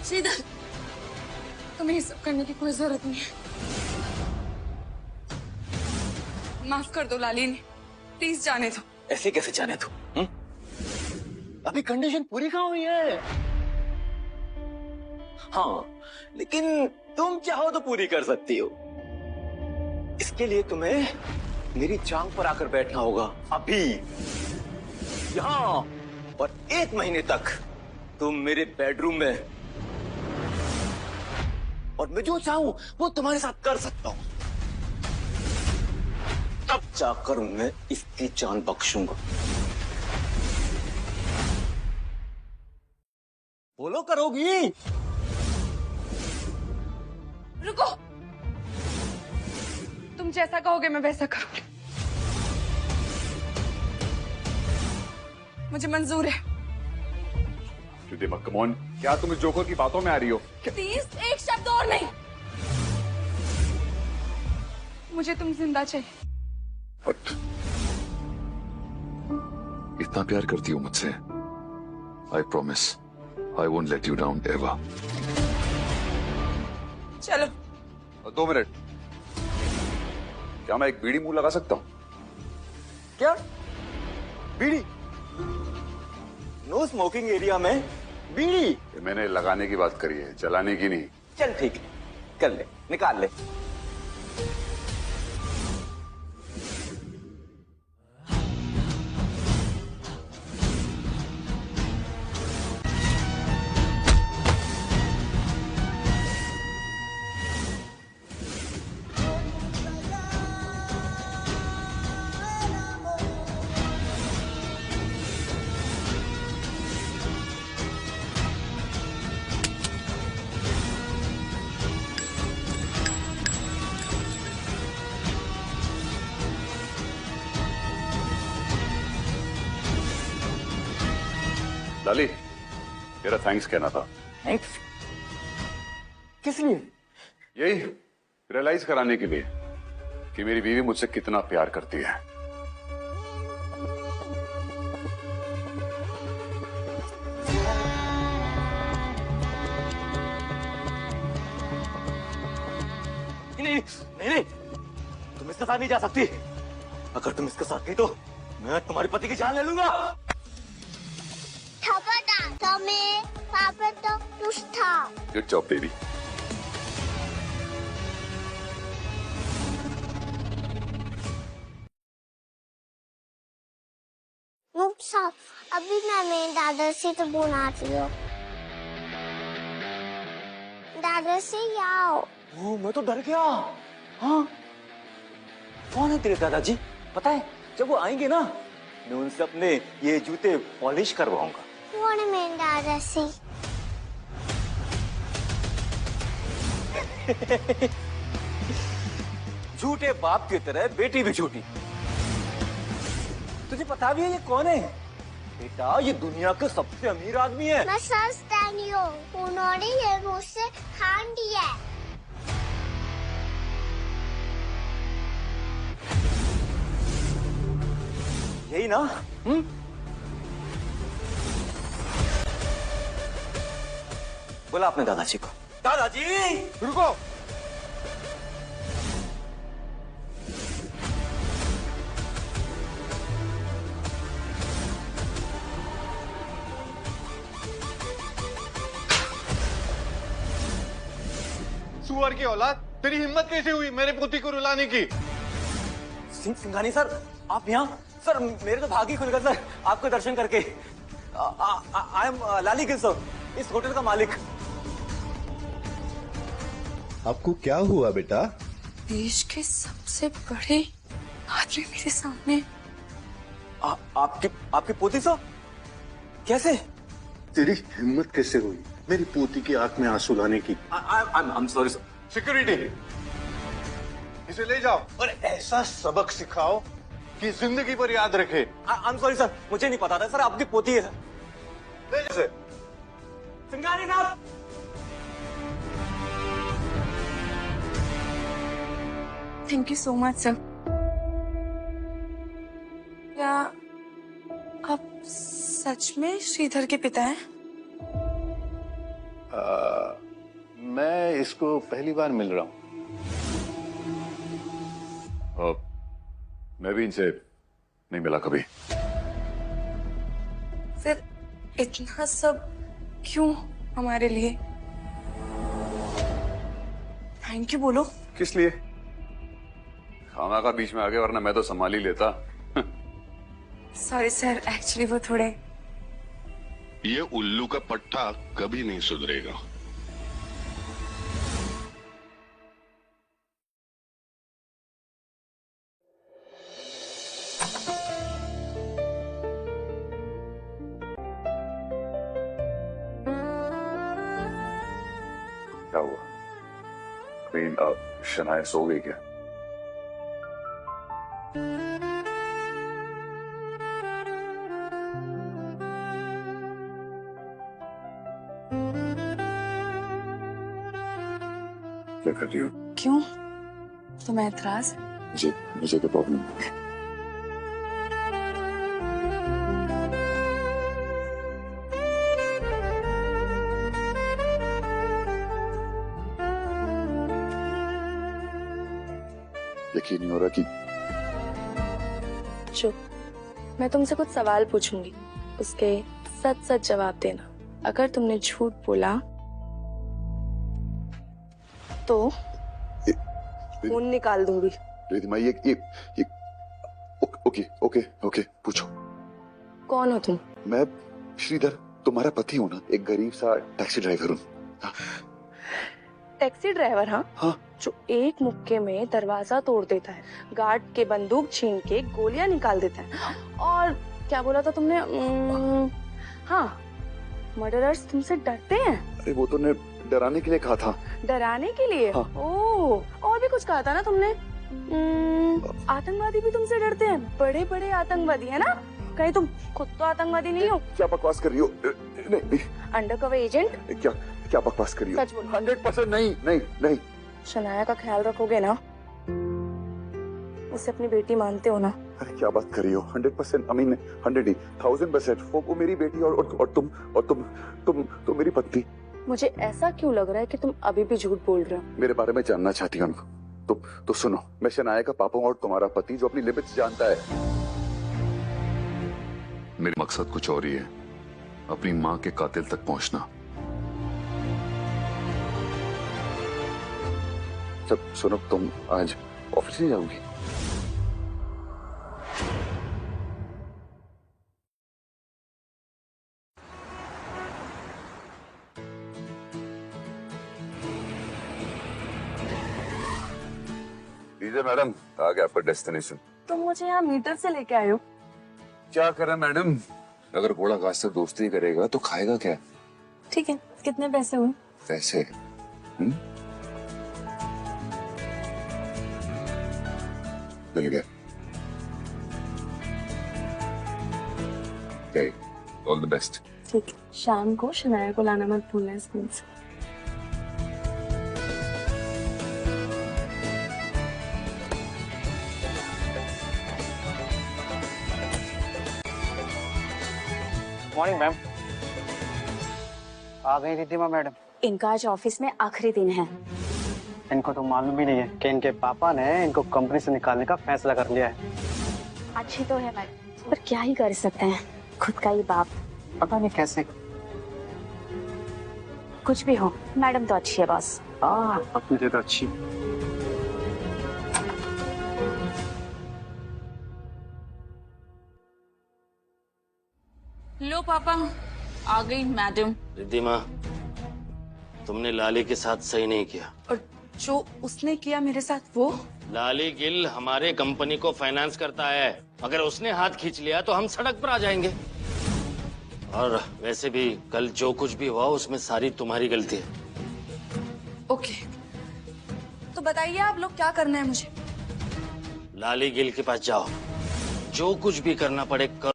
श्रीधर, तुम्हें ये सब करने की कोई जरूरत नहीं है। माफ कर दो लालिनी, प्लीज जाने दो। ऐसे कैसे जाने दो? अभी कंडीशन पूरी कहाँ हुई है? हाँ, लेकिन तुम चाहो तो पूरी कर सकती हो। इसके लिए तुम्हें मेरी जांग पर आकर बैठना होगा अभी यहाँ, और 1 महीने तक तुम मेरे बेडरूम में, और मैं जो चाहूं वो तुम्हारे साथ कर सकता हूं। तब जाकर मैं इसकी जान बख्शूंगा। बोलो, करोगी? रुको, तुम जैसा कहोगे मैं वैसा करूंगी। मुझे मंजूर है। रिद्धिमा, कम ऑन, क्या तुम इस जोकर की बातों में आ रही हो? प्लीज एक शब्द और नहीं। मुझे तुम जिंदा चाहिए। इतना प्यार करती हो मुझसे? I promise I won't let you down ever. चलो। 2 मिनट, क्या मैं एक बीड़ी मुंह लगा सकता हूँ? क्या बीड़ी? नो स्मोकिंग एरिया में बीड़ी? ये मैंने लगाने की बात करी है, जलाने की नहीं। चल ठीक है, कर ले, निकाल ले। लाली, तेरा थैंक्स कहना था। थैंक्स? किस लिए? यही रियलाइज कराने के लिए कि मेरी बीवी मुझसे कितना प्यार करती है। नहीं नहीं नहीं, तुम इसके साथ नहीं जा सकती। अगर तुम इसके साथ गई तो मैं तुम्हारे पति की जान ले लूंगा। Good job baby. साहब, अभी मैं मेरे दादाजी को बुलाती हूँ। दादाजी आओ। ओ, मैं तो डर गया। हाँ, कौन है तेरे दादाजी? पता है, जब वो आएंगे ना, मैं उनसे अपने ये जूते पॉलिश करवाऊंगा। कौन है मेरे दादाजी? झूठे बाप की तरह बेटी भी झूठी। तुझे पता भी है ये कौन है? बेटा, ये दुनिया के सबसे अमीर आदमी है। मैं समझता नहीं हूँ, उन्होंने ये मुझसे खान दिया। यही ना? बोला अपने दादाजी को। दादाजी, रुको। सुअर की औलाद, तेरी हिम्मत कैसे हुई मेरे पोती को रुलाने की? सिंघानी सर, आप यहाँ? सर, मेरे तो भाग ही खुल गया सर, आपको दर्शन करके। I am Lali Gill sir, इस होटल का मालिक। आपको क्या हुआ बेटा? देश के सबसे बड़े आदमी मेरे सामने। आपकी पोती सर? कैसे? तेरी हिम्मत कैसे हुई मेरी पोती की आंख में आंसू लाने की? I'm sorry sir. सिक्योरिटी, इसे ले जाओ और ऐसा सबक सिखाओ कि जिंदगी पर याद रखे। I'm sorry सर, मुझे नहीं पता था सर, आपकी पोती है सर। ले जैसे सिंघानी साहब। Thank you so much sir. क्या आप सच में श्रीधर के पिता हैं? इसको पहली बार मिल रहा हूँ। मैं भी इनसे नहीं मिला कभी। फिर इतना सब क्यों हमारे लिए? थैंक यू बोलो। किस लिए? खाना का बीच में आ गया, वरना मैं तो संभाल ही लेता। सॉरी सर, एक्चुअली वो थोड़े। ये उल्लू का पट्टा कभी नहीं सुधरेगा। क्या हुआ? कहीं शनाया सो गई क्या? क्या कर रही हो? क्यों? तुम्हें एतराज? मुझे क्या प्रॉब्लम है? यकीन नहीं हो रहा कि चुप। मैं तुमसे कुछ सवाल पूछूंगी, उसके सच सच जवाब देना। अगर तुमने झूठ बोला तो खून निकाल दूंगी। रिधिमा, ये ओके ओके ओके, पूछो। कौन हो तुम? मैं श्रीधर, तुम्हारा पति हूँ ना। एक गरीब सा टैक्सी ड्राइवर हूँ। Taxi driver? हाँ हाँ। जो एक मुक्के में दरवाजा तोड़ देता है, गार्ड के बंदूक छीन के गोलियां निकाल देता है। और क्या बोला था तुमने? हाँ, मर्डरर्स तुमसे डरते हैं। अरे वो तो ने डराने के लिए कहा था। डराने के लिए? हाँ। ओह, और भी कुछ कहा था ना तुमने? आतंकवादी भी तुमसे डरते हैं। बड़े बड़े आतंकवादी है ना? कहीं तुम खुद तो आतंकवादी नहीं हो? क्या बकवास कर रही हो? नहीं। Undercover agent? क्या बकवास कर रही हो? सच बोलो। 100% नहीं। शनाया का ख्याल रखोगे ना? उसे अपनी बेटी मानते हो ना? अरे क्या बात कर रही हो? 100%, I mean 100% वो मेरी बेटी और तुम मेरी पत्नी। मुझे ऐसा क्यों लग रहा है कि तुम अभी भी झूठ बोल रहे हो? मेरे बारे में जानना चाहती हो? तो सुनो, मैं शनाया का पापा हूं और तुम्हारा पति जो अपनी लिमिट्स जानता है। मेरा मकसद कुछ और ही है, अपनी माँ के कातिल तक पहुंचना। सब सुनो, तुम आज ऑफिस नहीं जाओगी? मैडम, आ गया आपका डेस्टिनेशन। तुम मुझे यहाँ मीटर से लेके आए हो? क्या करें मैडम, अगर घोड़ा घास से दोस्ती करेगा तो खाएगा क्या? ठीक है, कितने पैसे हुए? पैसे? मिल गया। All the best. ठीक है, शाम को शनाया को लाना मत भूलना स्कूल से। Morning ma'am. आ गई रिद्धिमा मैडम। इनका आज ऑफिस में आखिरी दिन है। इनको तो मालूम भी नहीं है कि इनके पापा ने इनको कंपनी से निकालने का फैसला कर लिया है। अच्छी तो है मैडम, पर क्या ही कर सकते हैं, खुद का ही बाप। पता नहीं कैसे। कुछ भी हो, मैडम तो अच्छी है बॉस। अपनी जगह अच्छी। लो पापा, आ गई मैडम। रिद्धिमा, तुमने लाली के साथ सही नहीं किया। और जो उसने किया मेरे साथ, वो लाली गिल हमारे कंपनी को फाइनेंस करता है। अगर उसने हाथ खींच लिया तो हम सड़क पर आ जाएंगे। और वैसे भी कल जो कुछ भी हुआ उसमें सारी तुम्हारी गलती है। ओके, तो बताइए आप लोग क्या करना है मुझे? लाली गिल के पास जाओ, जो कुछ भी करना पड़े करो।